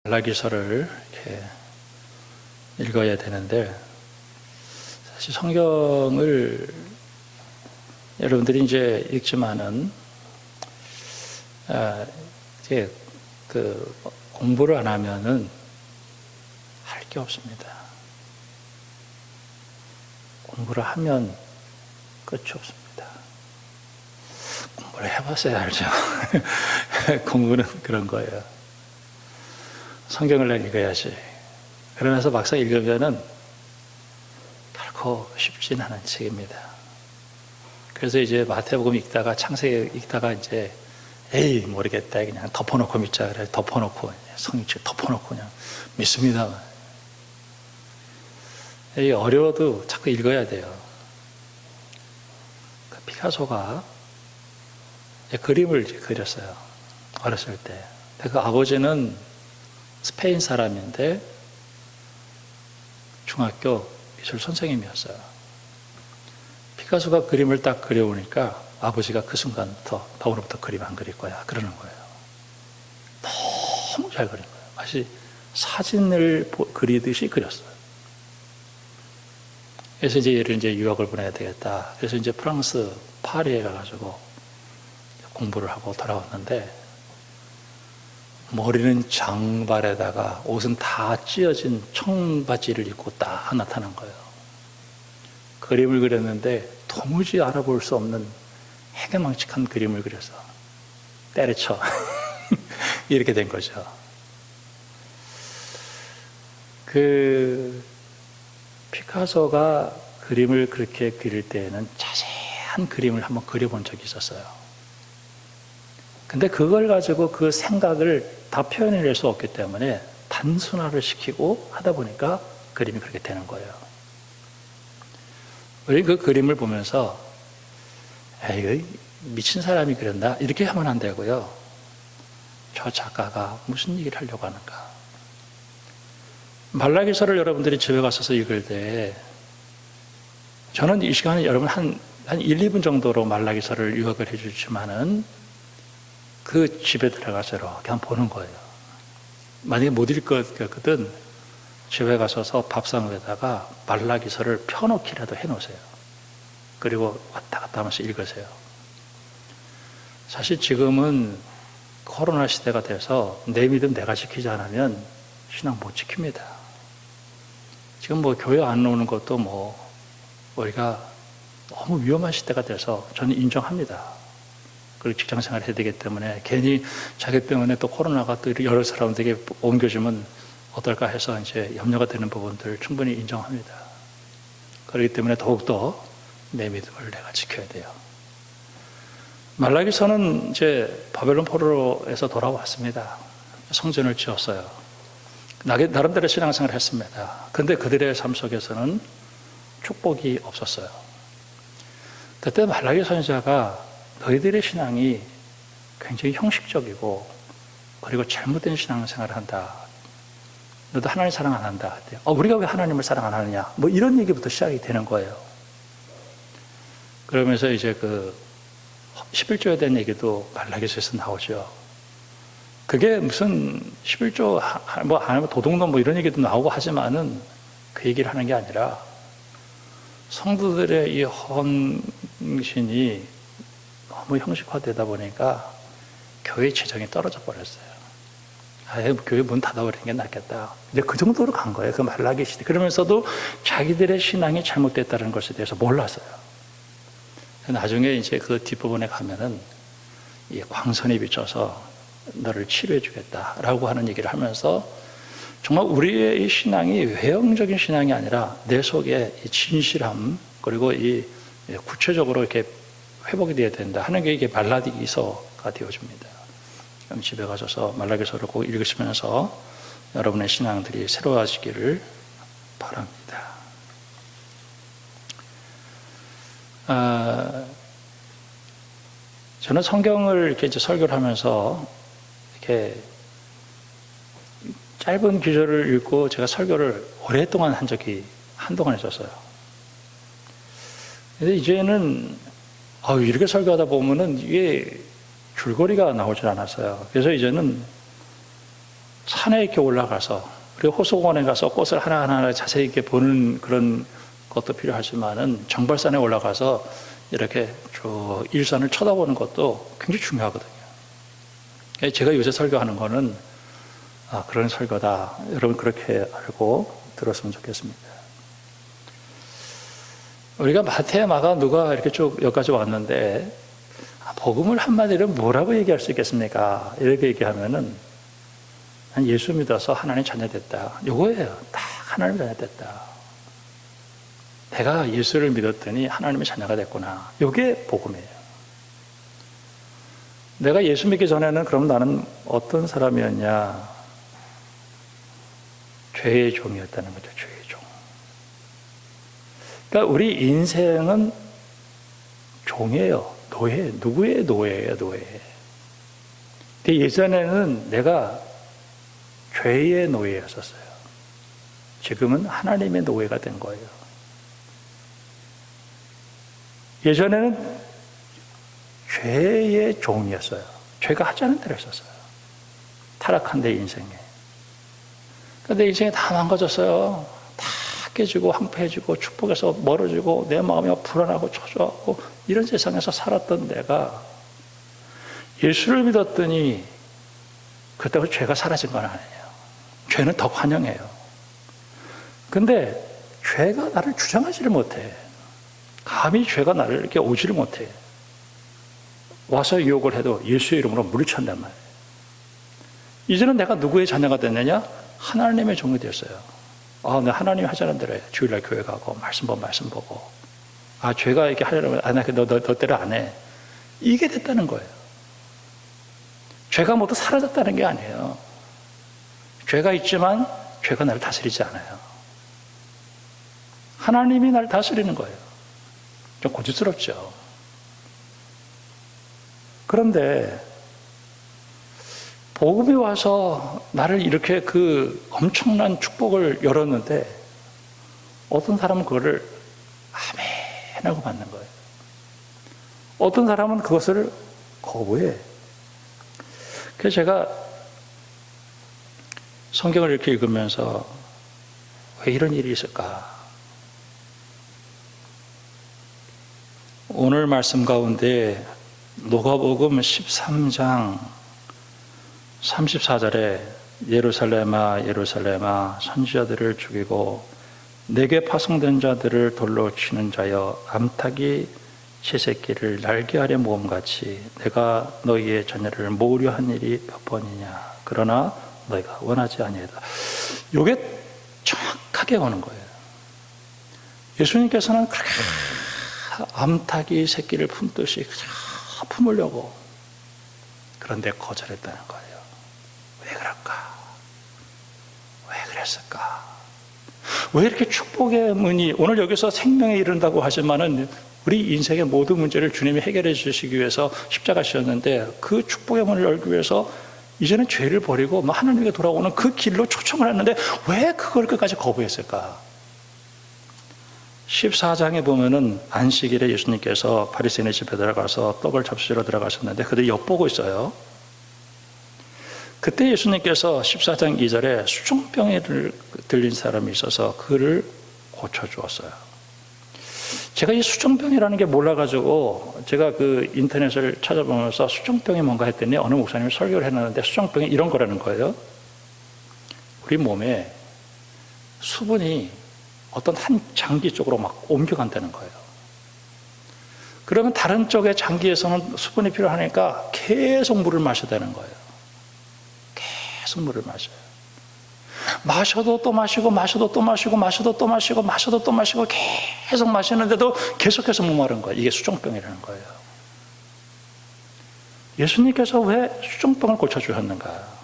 말라기서를 이렇게 읽어야 되는데, 사실 성경을 여러분들이 이제 읽지만은 이제 그 공부를 안 하면은 할 게 없습니다. 공부를 하면 끝이 없습니다. 공부를 해봤어야 알죠. 공부는 그런 거예요. 성경을 읽어야지. 그러면서 막상 읽으면은 결코 쉽진 않은 책입니다. 그래서 이제 마태복음 읽다가 창세기 읽다가 이제 에이 모르겠다 그냥 덮어놓고 믿자 그래. 덮어놓고 성경책 덮어놓고 그냥 믿습니다. 이 어려워도 자꾸 읽어야 돼요. 그 피카소가 그림을 그렸어요. 어렸을 때. 그 아버지는 스페인 사람인데 중학교 미술 선생님이었어요. 피카소가 그림을 딱 그려오니까 아버지가 그 순간부터 오늘부터 그림 안 그릴 거야 그러는 거예요. 너무 잘 그린 거예요. 마치 사진을 그리듯이 그렸어요. 그래서 이제 얘를 이제 유학을 보내야 되겠다. 그래서 이제 프랑스 파리에 가가지고 공부를 하고 돌아왔는데, 머리는 장발에다가 옷은 다 찢어진 청바지를 입고 딱 나타난 거예요. 그림을 그렸는데 도무지 알아볼 수 없는 해괴망측한 그림을 그려서 때려쳐 이렇게 된 거죠. 그 피카소가 그림을 그렇게 그릴 때에는 자세한 그림을 한번 그려본 적이 있었어요. 근데 그걸 가지고 그 생각을 다 표현해낼 수 없기 때문에 단순화를 시키고 하다 보니까 그림이 그렇게 되는 거예요. 우리 그 그림을 보면서 에이 미친 사람이 그렸나? 이렇게 하면 안 되고요. 저 작가가 무슨 얘기를 하려고 하는가? 말라기서를 여러분들이 집에 가셔서 읽을 때, 저는 이 시간에 여러분 한 1, 2분 정도로 말라기서를 유학을 해주지만은 그 집에 들어가서 이렇게 한번 보는 거예요. 만약에 못 읽을 것 같거든, 집에 가셔서 밥상 위에다가 말라기서를 펴놓기라도 해놓으세요. 그리고 왔다 갔다 하면서 읽으세요. 사실 지금은 코로나 시대가 돼서 내 믿음 내가 지키지 않으면 신앙 못 지킵니다. 지금 뭐 교회 안 오는 것도 뭐 우리가 너무 위험한 시대가 돼서 저는 인정합니다. 그리고 직장 생활을 해야 되기 때문에 괜히 자기 때문에 또 코로나가 또 여러 사람들에게 옮겨지면 어떨까 해서 이제 염려가 되는 부분들 충분히 인정합니다. 그렇기 때문에 더욱더 내 믿음을 내가 지켜야 돼요. 말라기서는 이제 바벨론 포로에서 돌아왔습니다. 성전을 지었어요. 나름대로 신앙생활을 했습니다. 그런데 그들의 삶 속에서는 축복이 없었어요. 그때 말라기 선지자가 너희들의 신앙이 굉장히 형식적이고 그리고 잘못된 신앙생활을 한다. 너도 하나님 사랑 안 한다. 우리가 왜 하나님을 사랑 안 하느냐. 뭐 이런 얘기부터 시작이 되는 거예요. 그러면서 이제 그 11조에 대한 얘기도 말라기서에서 나오죠. 그게 무슨 11조 뭐 아니면 도둑놈 뭐 이런 얘기도 나오고 하지만은 그 얘기를 하는 게 아니라 성도들의 이 헌신이 너무 형식화되다 보니까 교회 재정이 떨어져 버렸어요. 교회 문 닫아버리는 게 낫겠다. 이제 그 정도로 간 거예요. 그 말라기 시대. 그러면서도 자기들의 신앙이 잘못됐다는 것에 대해서 몰랐어요. 나중에 이제 그 뒷부분에 가면은 이 광선이 비춰서 너를 치료해 주겠다라고 하는 얘기를 하면서 정말 우리의 이 신앙이 외형적인 신앙이 아니라 내 속에 이 진실함 그리고 이 구체적으로 이렇게 회복이 되어야 된다 하는 게 이게 말라기서가 되어집니다. 그럼 집에 가셔서 말라기서를 꼭 읽으시면서 여러분의 신앙들이 새로워지기를 바랍니다. 저는 성경을 이렇게 이제 설교를 하면서 이렇게 짧은 구절을 읽고 제가 설교를 오랫동안 한 적이 한동안 있었어요. 근데 이제는 이렇게 설교하다 보면은 이게 줄거리가 나오질 않았어요. 그래서 이제는 산에 이렇게 올라가서 그리고 호수공원에 가서 꽃을 하나하나 자세히 이렇게 보는 그런 것도 필요하지만은 정발산에 올라가서 이렇게 쭉 일산을 쳐다보는 것도 굉장히 중요하거든요. 제가 요새 설교하는 거는 그런 설교다. 여러분 그렇게 알고 들었으면 좋겠습니다. 우리가 마태, 마가, 누가 이렇게 쭉 여기까지 왔는데 복음을 한마디로 뭐라고 얘기할 수 있겠습니까? 이렇게 얘기하면은 난 예수 믿어서 하나님 자녀 됐다. 요거예요. 딱 하나님 자녀 됐다. 내가 예수를 믿었더니 하나님의 자녀가 됐구나. 요게 복음이에요. 내가 예수 믿기 전에는 그럼 나는 어떤 사람이었냐? 죄의 종이었다는 거죠. 죄의 종. 그러니까 우리 인생은 종이에요. 노예. 누구의 노예예요? 노예. 근데 예전에는 내가 죄의 노예였었어요. 지금은 하나님의 노예가 된 거예요. 예전에는 죄의 종이었어요. 죄가 하자는 대로 했었어요. 타락한 내 인생에. 내 인생이 다 망가졌어요. 다 깨지고 황폐해지고 축복에서 멀어지고 내 마음이 불안하고 초조하고 이런 세상에서 살았던 내가 예수를 믿었더니 그때부터 죄가 사라진 건 아니에요. 죄는 더 환영해요. 근데 죄가 나를 주장하지를 못해. 감히 죄가 나를 이렇게 오지를 못해. 와서 유혹을 해도 예수의 이름으로 물리친단 말이에요. 이제는 내가 누구의 자녀가 됐느냐? 하나님의 종이 되었어요. 내가 하나님이 하자는 대로 해. 주일날 교회 가고 말씀 보고 죄가 이렇게 하려면 너 때를 안 해. 이게 됐다는 거예요. 죄가 모두 사라졌다는 게 아니에요. 죄가 있지만 죄가 나를 다스리지 않아요. 하나님이 나를 다스리는 거예요. 좀 고집스럽죠. 그런데 복음이 와서 나를 이렇게 그 엄청난 축복을 열었는데 어떤 사람은 그거를 아멘 하고 받는 거예요. 어떤 사람은 그것을 거부해. 그래서 제가 성경을 이렇게 읽으면서 왜 이런 일이 있을까? 오늘 말씀 가운데 누가복음 13장 34절에 예루살렘아 예루살렘아 선지자들을 죽이고 내게 파송된 자들을 돌로 치는 자여 암탉이 새끼를 날개 아래 모음같이 내가 너희의 자녀를 모으려 한 일이 몇 번이냐 그러나 너희가 원하지 아니하다. 이게 정확하게 오는 거예요. 예수님께서는 그렇게 암탉이 새끼를 품듯이 품으려고 그런데 거절했다는 거예요. 왜 그럴까? 왜 그랬을까? 왜 이렇게 축복의 문이 오늘 여기서 생명에 이른다고 하지만은 우리 인생의 모든 문제를 주님이 해결해 주시기 위해서 십자가 지셨는데 그 축복의 문을 열기 위해서 이제는 죄를 버리고 하나님께 돌아오는 그 길로 초청을 했는데 왜 그걸 끝까지 거부했을까? 14장에 보면은 안식일에 예수님께서 바리새인의 집에 들어가서 떡을 접시러 들어가셨는데 그들이 엿보고 있어요. 그때 예수님께서 14장 2절에 수종병에 들린 사람이 있어서 그를 고쳐주었어요. 제가 이 수종병이라는 게 몰라가지고 제가 그 인터넷을 찾아보면서 수종병이 뭔가 했더니 어느 목사님이 설교를 해놨는데 수종병이 이런 거라는 거예요. 우리 몸에 수분이 어떤 한 장기 쪽으로 막 옮겨간다는 거예요. 그러면 다른 쪽의 장기에서는 수분이 필요하니까 계속 물을 마셔야 되는 거예요. 계속 물을 마셔요. 마셔도 또 마시고 마셔도 또 마시고 마셔도 또 마시고 마셔도 또 마시고 계속 마시는데도 계속해서 목마른 거예요. 이게 수종병이라는 거예요. 예수님께서 왜 수종병을 고쳐주셨는가?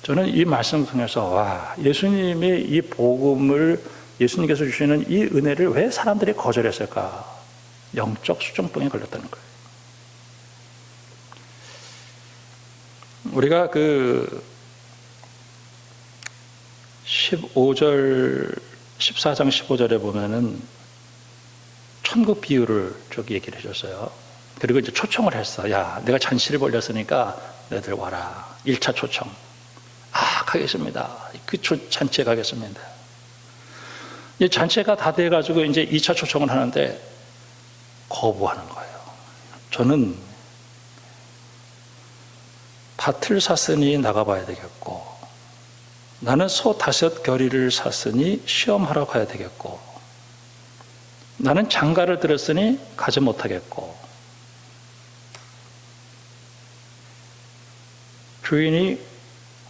저는 이 말씀 통해서 예수님의 이 복음을 예수님께서 주시는 이 은혜를 왜 사람들이 거절했을까? 영적 수종병에 걸렸다는 거예요. 우리가 그 14장 15절에 보면은 천국 비유를 쭉 얘기를 해줬어요. 그리고 이제 초청을 했어. 야, 내가 잔치를 벌렸으니까 너희들 와라. 1차 초청. 가겠습니다. 그 잔치에 가겠습니다. 이 잔치가 다 돼가지고 이제 2차 초청을 하는데 거부하는 거예요. 저는 밭을 샀으니 나가봐야 되겠고, 나는 소 5겨리를 샀으니 시험하러 가야 되겠고, 나는 장가를 들었으니 가지 못하겠고. 주인이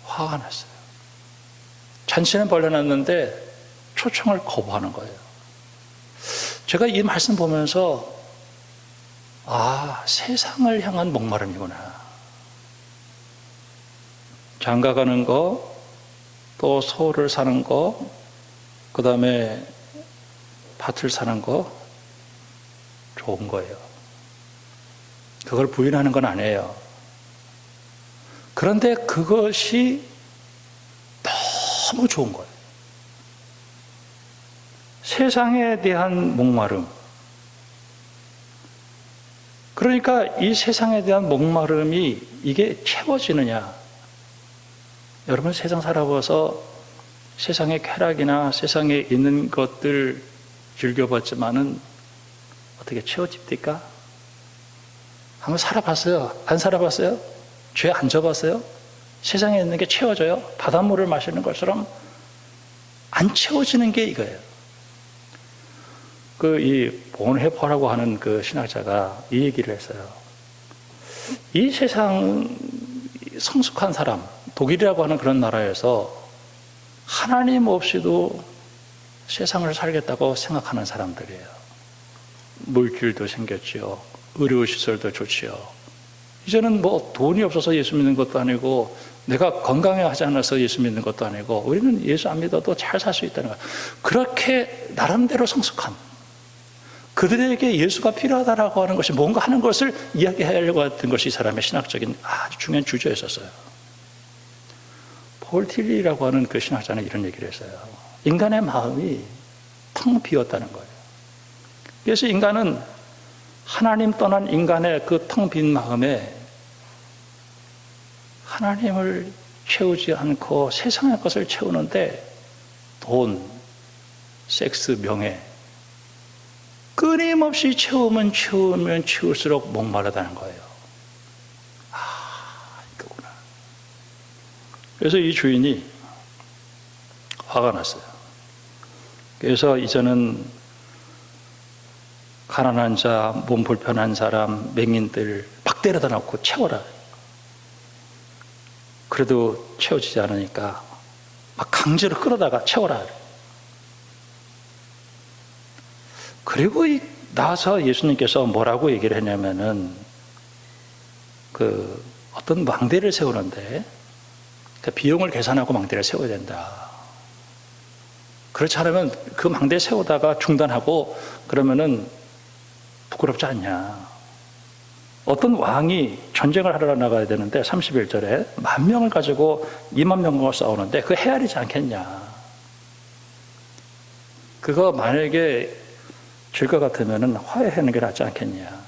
화가 났어요. 잔치는 벌려놨는데 초청을 거부하는 거예요. 제가 이 말씀 보면서 세상을 향한 목마름이구나. 장가 가는 거, 또 소를 사는 거, 그 다음에 밭을 사는 거 좋은 거예요. 그걸 부인하는 건 아니에요. 그런데 그것이 너무 좋은 거예요. 세상에 대한 목마름. 그러니까 이 세상에 대한 목마름이 이게 채워지느냐. 여러분 세상 살아봐서 세상의 쾌락이나 세상에 있는 것들 즐겨봤지만은 어떻게 채워집니까? 한번 살아봤어요? 안 살아봤어요? 죄 안 져봤어요? 세상에 있는 게 채워져요? 바닷물을 마시는 것처럼 안 채워지는 게 이거예요. 이 본헤퍼라고 하는 그 신학자가 이 얘기를 했어요. 이 세상 성숙한 사람, 독일이라고 하는 그런 나라에서 하나님 없이도 세상을 살겠다고 생각하는 사람들이에요. 물질도 생겼지요. 의료시설도 좋지요. 이제는 돈이 없어서 예수 믿는 것도 아니고, 내가 건강하지 않아서 예수 믿는 것도 아니고, 우리는 예수 안 믿어도 잘 살 수 있다는 거예요. 그렇게 나름대로 성숙한, 그들에게 예수가 필요하다라고 하는 것이 뭔가 하는 것을 이야기하려고 했던 것이 이 사람의 신학적인 아주 중요한 주제였었어요. 폴 틸리라고 하는 그 신학자는 이런 얘기를 했어요. 인간의 마음이 텅 비었다는 거예요. 그래서 인간은 하나님 떠난 인간의 그 텅 빈 마음에 하나님을 채우지 않고 세상의 것을 채우는데 돈, 섹스, 명예 끊임없이 채우면 채울수록 목마르다는 거예요. 이거구나. 그래서 이 주인이 화가 났어요. 그래서 이제는 가난한 자, 몸 불편한 사람, 맹인들 막 데려다 놓고 채워라. 그래도 채워지지 않으니까 막 강제로 끌어다가 채워라. 그리고 나서 예수님께서 뭐라고 얘기를 했냐면은 어떤 망대를 세우는데 비용을 계산하고 망대를 세워야 된다. 그렇지 않으면 그 망대 세우다가 중단하고 그러면은 부끄럽지 않냐. 어떤 왕이 전쟁을 하러 나가야 되는데 31절에 10,000명을 가지고 20,000명을 싸우는데 그거 헤아리지 않겠냐. 그거 만약에 질 것 같으면 화해하는 게 낫지 않겠냐.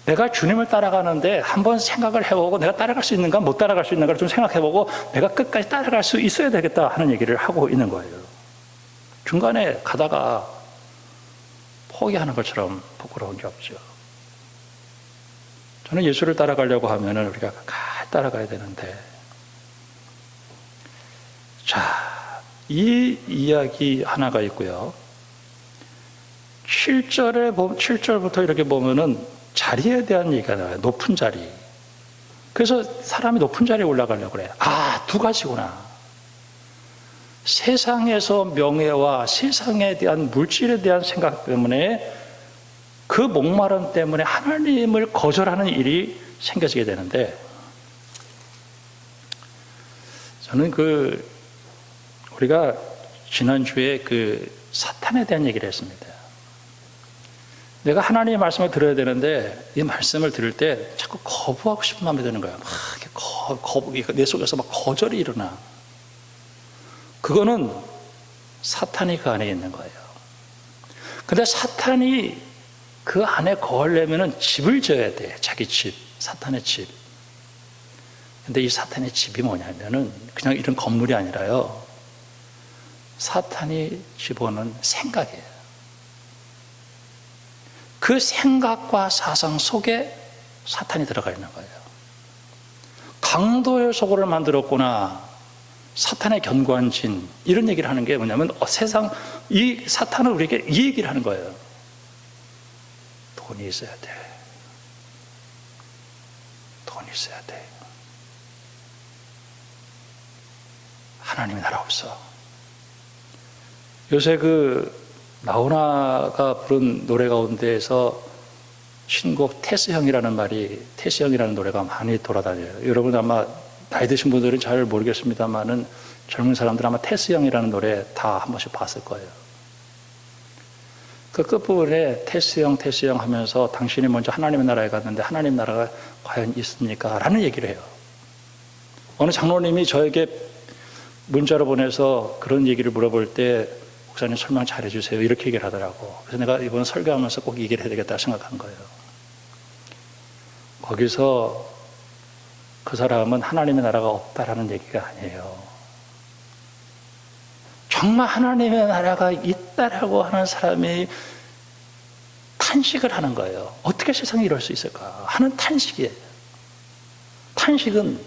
내가 주님을 따라가는데 한번 생각을 해보고 내가 따라갈 수 있는가 못 따라갈 수 있는가를 좀 생각해보고 내가 끝까지 따라갈 수 있어야 되겠다 하는 얘기를 하고 있는 거예요. 중간에 가다가 포기하는 것처럼 부끄러운 게 없죠. 저는 예수를 따라가려고 하면 우리가 끝까지 따라가야 되는데, 자, 이 이야기 하나가 있고요. 7절부터 이렇게 보면은 자리에 대한 얘기가 나와요. 높은 자리. 그래서 사람이 높은 자리에 올라가려고 그래요. 2가지구나. 세상에서 명예와 세상에 대한 물질에 대한 생각 때문에 그 목마름 때문에 하나님을 거절하는 일이 생겨지게 되는데, 저는 우리가 지난주에 사탄에 대한 얘기를 했습니다. 내가 하나님의 말씀을 들어야 되는데 이 말씀을 들을 때 자꾸 거부하고 싶은 마음이 드는 거야. 내 속에서 막 거절이 일어나. 그거는 사탄이 그 안에 있는 거예요. 근데 사탄이 그 안에 거하려면 집을 지어야 돼. 자기 집, 사탄의 집. 근데 이 사탄의 집이 뭐냐면은 그냥 이런 건물이 아니라요, 사탄이 집어넣은 생각이에요. 그 생각과 사상 속에 사탄이 들어가 있는 거예요. 강도의 소굴을 만들었구나, 사탄의 견고한 진, 이런 얘기를 하는 게 뭐냐면 세상, 이 사탄은 우리에게 이 얘기를 하는 거예요. 돈이 있어야 돼. 돈이 있어야 돼. 하나님의 나라 없어. 요새 나훈아가 부른 노래 가운데에서 신곡 테스형이라는 노래가 많이 돌아다녀요. 여러분 아마 나이 드신 분들은 잘 모르겠습니다만은 젊은 사람들 아마 테스형이라는 노래 다 한 번씩 봤을 거예요. 그 끝부분에 테스형 하면서 당신이 먼저 하나님의 나라에 갔는데 하나님 나라가 과연 있습니까? 라는 얘기를 해요. 어느 장로님이 저에게 문자로 보내서 그런 얘기를 물어볼 때 목사님 설명 잘 해주세요, 이렇게 얘기를 하더라고. 그래서 내가 이번 설교하면서 꼭 얘기를 해야 되겠다 생각한 거예요. 거기서 그 사람은 하나님의 나라가 없다라는 얘기가 아니에요. 정말 하나님의 나라가 있다라고 하는 사람이 탄식을 하는 거예요. 어떻게 세상에 이럴 수 있을까 하는 탄식이에요. 탄식은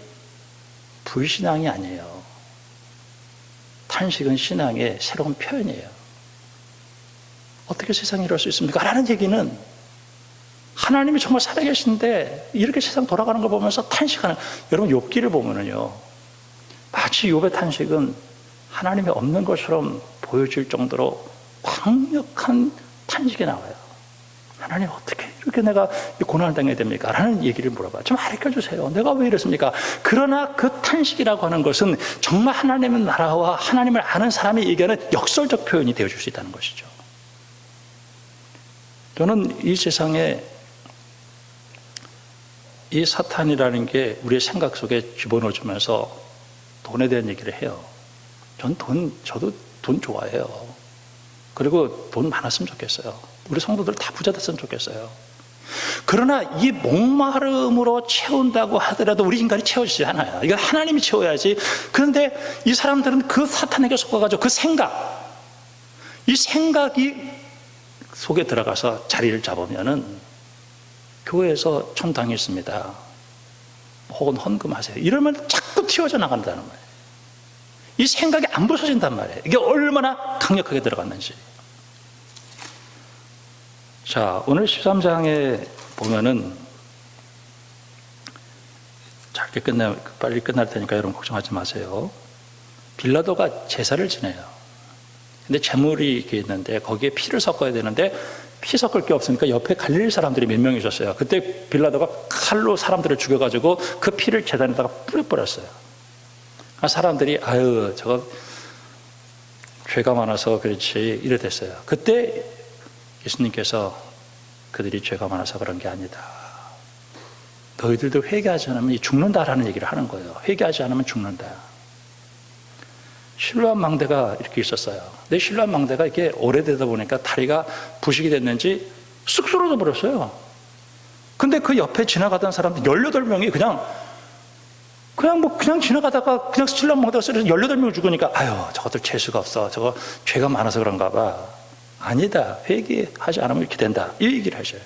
불신앙이 아니에요. 탄식은 신앙의 새로운 표현이에요. 어떻게 세상에 이럴 수 있습니까? 라는 얘기는 하나님이 정말 살아계신데 이렇게 세상 돌아가는 걸 보면서 탄식하는, 여러분 욥기를 보면은요, 마치 욥의 탄식은 하나님이 없는 것처럼 보여질 정도로 강력한 탄식이 나와요. 하나님 어떻게 이렇게 내가 고난을 당해야 됩니까? 라는 얘기를 물어봐요. 좀 가르쳐주세요. 내가 왜 이랬습니까? 그러나 그 탄식이라고 하는 것은 정말 하나님의 나라와 하나님을 아는 사람이 얘기하는 역설적 표현이 되어줄 수 있다는 것이죠. 저는 이 세상에 이 사탄이라는 게 우리의 생각 속에 집어넣어주면서 돈에 대한 얘기를 해요. 저도 돈 좋아해요. 그리고 돈 많았으면 좋겠어요. 우리 성도들 다 부자 됐으면 좋겠어요. 그러나 이 목마름으로 채운다고 하더라도 우리 인간이 채워지지 않아요. 이건 하나님이 채워야지. 그런데 이 사람들은 그 사탄에게 속아가지고 이 생각이 속에 들어가서 자리를 잡으면은 교회에서 천당했습니다, 혹은 헌금하세요, 이러면 자꾸 튀어져 나간다는 거예요. 이 생각이 안 부서진단 말이에요. 이게 얼마나 강력하게 들어갔는지. 자, 오늘 13장에 보면은 빨리 끝날 테니까 여러분 걱정하지 마세요. 빌라도가 제사를 지내요. 근데 제물이 이렇게 있는데 거기에 피를 섞어야 되는데 피 섞을 게 없으니까 옆에 갈릴리 사람들이 몇 명 있었어요. 그때 빌라도가 칼로 사람들을 죽여가지고 그 피를 제단에다가 뿌려버렸어요. 사람들이 저거 죄가 많아서 그렇지 이랬어요. 그때 예수님께서 그들이 죄가 많아서 그런 게 아니다, 너희들도 회개하지 않으면 죽는다라는 얘기를 하는 거예요. 회개하지 않으면 죽는다. 실로암 망대가 이렇게 있었어요. 근데 실로암 망대가 이게 오래되다 보니까 다리가 부식이 됐는지 쑥 쓰러져 버렸어요. 근데 그 옆에 지나가던 사람들 18명이 그냥 지나가다가 그냥 실로암 망대가 쓰러져서 18명을 죽으니까 저것들 재수가 없어, 저거 죄가 많아서 그런가 봐. 아니다, 회개하지 않으면 이렇게 된다, 이 얘기를 하셔요.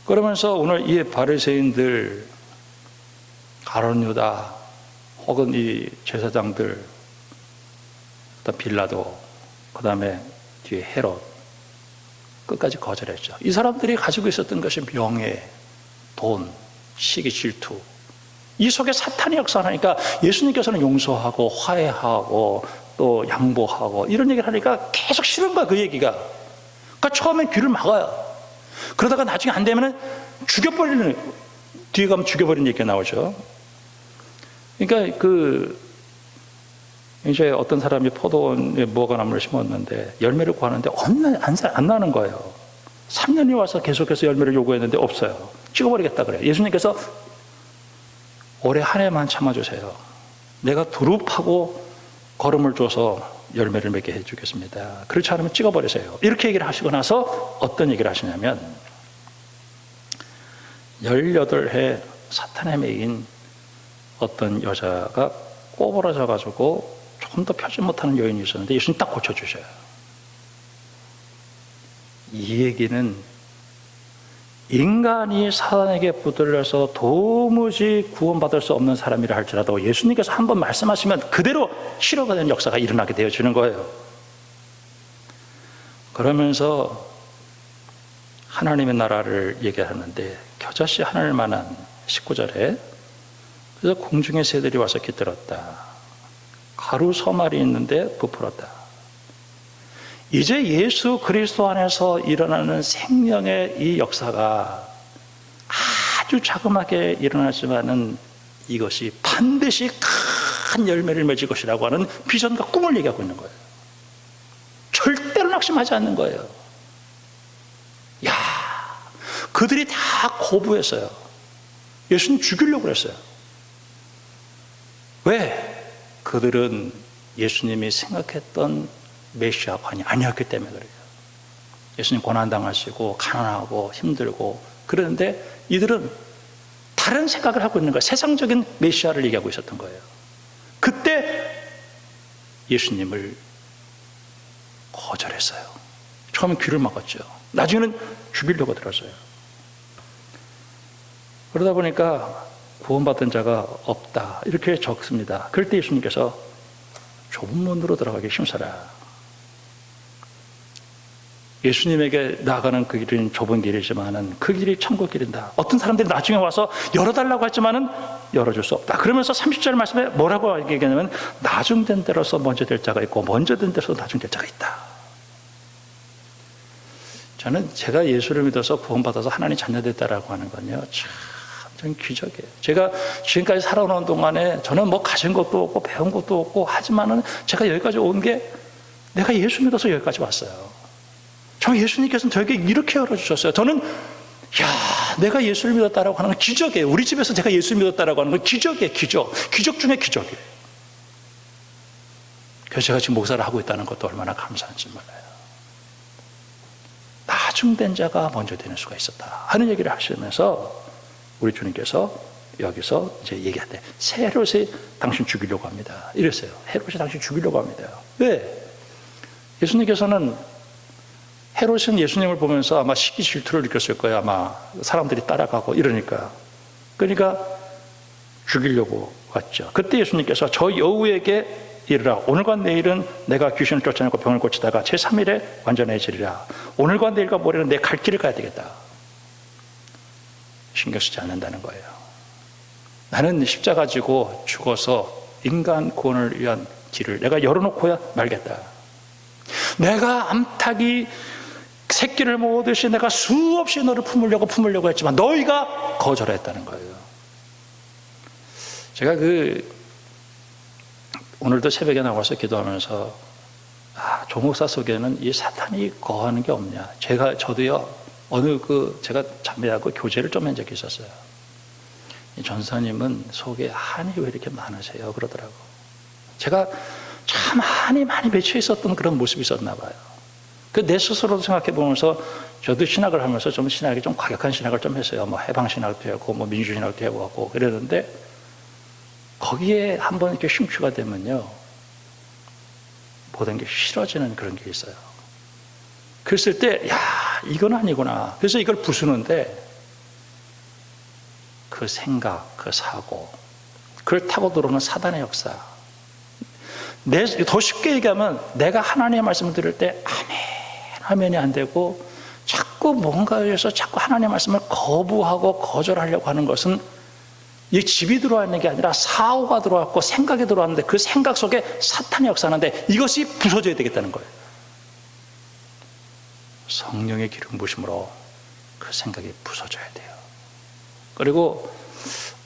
그러면서 오늘 이 바리새인들, 가룟 유다, 혹은 이 제사장들, 그다음 빌라도, 그 다음에 뒤에 헤롯, 끝까지 거절했죠. 이 사람들이 가지고 있었던 것이 명예, 돈, 시기, 질투, 이 속에 사탄이 역사하니까 예수님께서는 용서하고 화해하고 또 양보하고 이런 얘기를 하니까 계속 싫은 거야, 그 얘기가. 그러니까 처음엔 귀를 막아요. 그러다가 나중에 안 되면은 뒤에 가면 죽여버리는 얘기가 나오죠. 그러니까 이제 어떤 사람이 포도원에 무화과나무를 심었는데 열매를 구하는데 안 나는 거예요. 3년이 와서 계속해서 열매를 요구했는데 없어요. 찍어버리겠다 그래요. 예수님께서 올해 한 해만 참아주세요. 내가 두릅하고 거름을 줘서 열매를 맺게 해주겠습니다. 그렇지 않으면 찍어버리세요. 이렇게 얘기를 하시고 나서 어떤 얘기를 하시냐면 18해 사탄에 매인 어떤 여자가 꼬부라져 가지고 조금 더 펴지 못하는 여인이 있었는데 예수님 딱 고쳐주셔요. 이 얘기는 인간이 사단에게 붙들려서 도무지 구원받을 수 없는 사람이라 할지라도 예수님께서 한번 말씀하시면 그대로 치료가 되는 역사가 일어나게 되어지는 거예요. 그러면서 하나님의 나라를 얘기하는데 겨자씨 하늘 만한 19절에 그래서 공중의 새들이 와서 깃들었다. 가루 서말이 있는데 부풀었다. 이제 예수 그리스도 안에서 일어나는 생명의 이 역사가 아주 자그마하게 일어나지만은 이것이 반드시 큰 열매를 맺을 것이라고 하는 비전과 꿈을 얘기하고 있는 거예요. 절대로 낙심하지 않는 거예요. 야, 그들이 다 거부했어요. 예수님 죽이려고 그랬어요. 왜? 그들은 예수님이 생각했던 메시아관이 아니었기 때문에 그래요. 예수님 고난당하시고 가난하고 힘들고 그러는데 이들은 다른 생각을 하고 있는 거예요. 세상적인 메시아를 얘기하고 있었던 거예요. 그때 예수님을 거절했어요. 처음엔 귀를 막았죠. 나중에는 죽이려고 들었어요. 그러다 보니까 구원받은 자가 없다 이렇게 적습니다. 그럴 때 예수님께서 좁은 문으로 들어가기 힘써라. 예수님에게 나가는 그 길은 좁은 길이지만은 그 길이 천국 길인다. 어떤 사람들이 나중에 와서 열어달라고 했지만은 열어줄 수 없다. 그러면서 30절 말씀에 뭐라고 얘기하냐면 나중된 데로서 먼저 될 자가 있고 먼저 된 데로서 나중될 자가 있다. 저는 제가 예수를 믿어서 구원받아서 하나님 자녀 됐다라고 하는 건요 참 기적이에요. 제가 지금까지 살아오는 동안에 저는 뭐 가진 것도 없고 배운 것도 없고 하지만은 제가 여기까지 온 게 내가 예수 믿어서 여기까지 왔어요. 저 예수님께서는 저에게 이렇게 열어주셨어요. 저는 내가 예수를 믿었다라고 하는 건 기적이에요. 우리 집에서 제가 예수를 믿었다라고 하는 건 기적이에요. 기적 중에 기적이에요. 그래서 제가 지금 목사를 하고 있다는 것도 얼마나 감사한지 몰라요. 나중된 자가 먼저 되는 수가 있었다 하는 얘기를 하시면서 우리 주님께서 여기서 이제 얘기하는데 헤롯이 당신 죽이려고 합니다. 이랬어요. 헤롯이 당신 죽이려고 합니다. 왜? 예수님께서는 헤롯은 예수님을 보면서 아마 시기 질투를 느꼈을 거예요. 아마 사람들이 따라가고 이러니까. 그러니까 죽이려고 왔죠. 그때 예수님께서 저 여우에게 이르라. 오늘과 내일은 내가 귀신을 쫓아내고 병을 고치다가 제3일에 완전해지리라. 오늘과 내일과 모레는 내 갈 길을 가야 되겠다. 신경 쓰지 않는다는 거예요. 나는 십자가 지고 죽어서 인간 구원을 위한 길을 내가 열어놓고야 말겠다. 내가 암탉이 새끼를 모으듯이 내가 수없이 너를 품으려고 했지만 너희가 거절했다는 거예요. 제가 오늘도 새벽에 나와서 기도하면서 조목사 속에는 이 사탄이 거하는 게 없냐. 저도요 제가 자매하고 교제를 좀 한 적이 있었어요. 이 전사님은 속에 한이 왜 이렇게 많으세요? 그러더라고. 제가 참 한이 많이 맺혀 있었던 그런 모습이 있었나 봐요. 내 스스로도 생각해 보면서 저도 신학을 하면서 좀 신학이 좀 과격한 신학을 좀 했어요. 뭐 해방신학도 하고 뭐 민주신학도 하고 그랬는데 거기에 한번 이렇게 심취가 되면요 모든 게 싫어지는 그런 게 있어요. 그랬을 때 이건 아니구나. 그래서 이걸 부수는데 그 생각, 그 사고, 그걸 타고 들어오는 사단의 역사. 더 쉽게 얘기하면 내가 하나님의 말씀을 들을 때 아멘이 안 되고 자꾸 뭔가에서 자꾸 하나님의 말씀을 거부하고 거절하려고 하는 것은 이 집이 들어와 있는 게 아니라 사고가 들어왔고 생각이 들어왔는데 그 생각 속에 사탄의 역사하는데 이것이 부서져야 되겠다는 거예요. 성령의 기름 부심으로 그 생각이 부서져야 돼요. 그리고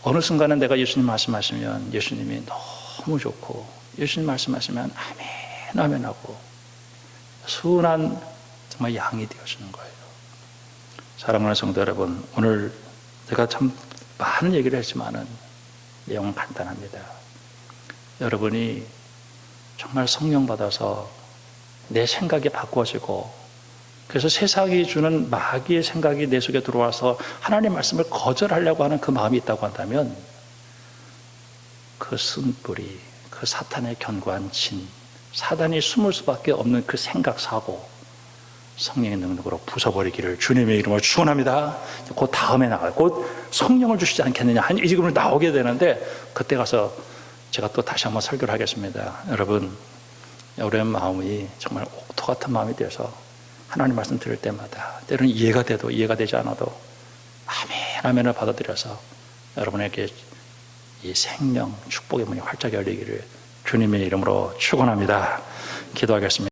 어느 순간은 내가 예수님 말씀하시면 예수님이 너무 좋고 예수님 말씀하시면 아멘 하고 순한 정말 양이 되어주는 거예요. 사랑하는 성도 여러분, 오늘 제가 참 많은 얘기를 했지만은 내용은 간단합니다. 여러분이 정말 성령 받아서 내 생각이 바꿔지고 그래서 세상이 주는 마귀의 생각이 내 속에 들어와서 하나님의 말씀을 거절하려고 하는 그 마음이 있다고 한다면 그 쓴뿌리, 그 사탄의 견고한 진, 사단이 숨을 수밖에 없는 그 생각, 사고 성령의 능력으로 부숴버리기를 주님의 이름으로 축원합니다. 그 다음에 나가요. 곧 성령을 주시지 않겠느냐. 이 지금은 나오게 되는데 그때 가서 제가 또 다시 한번 설교를 하겠습니다. 여러분, 우리의 마음이 정말 옥토 같은 마음이 되어서 하나님 말씀 들을 때마다 때로는 이해가 돼도 이해가 되지 않아도 아멘, 아멘을 받아들여서 여러분에게 이 생명, 축복의 문이 활짝 열리기를 주님의 이름으로 축원합니다. 기도하겠습니다.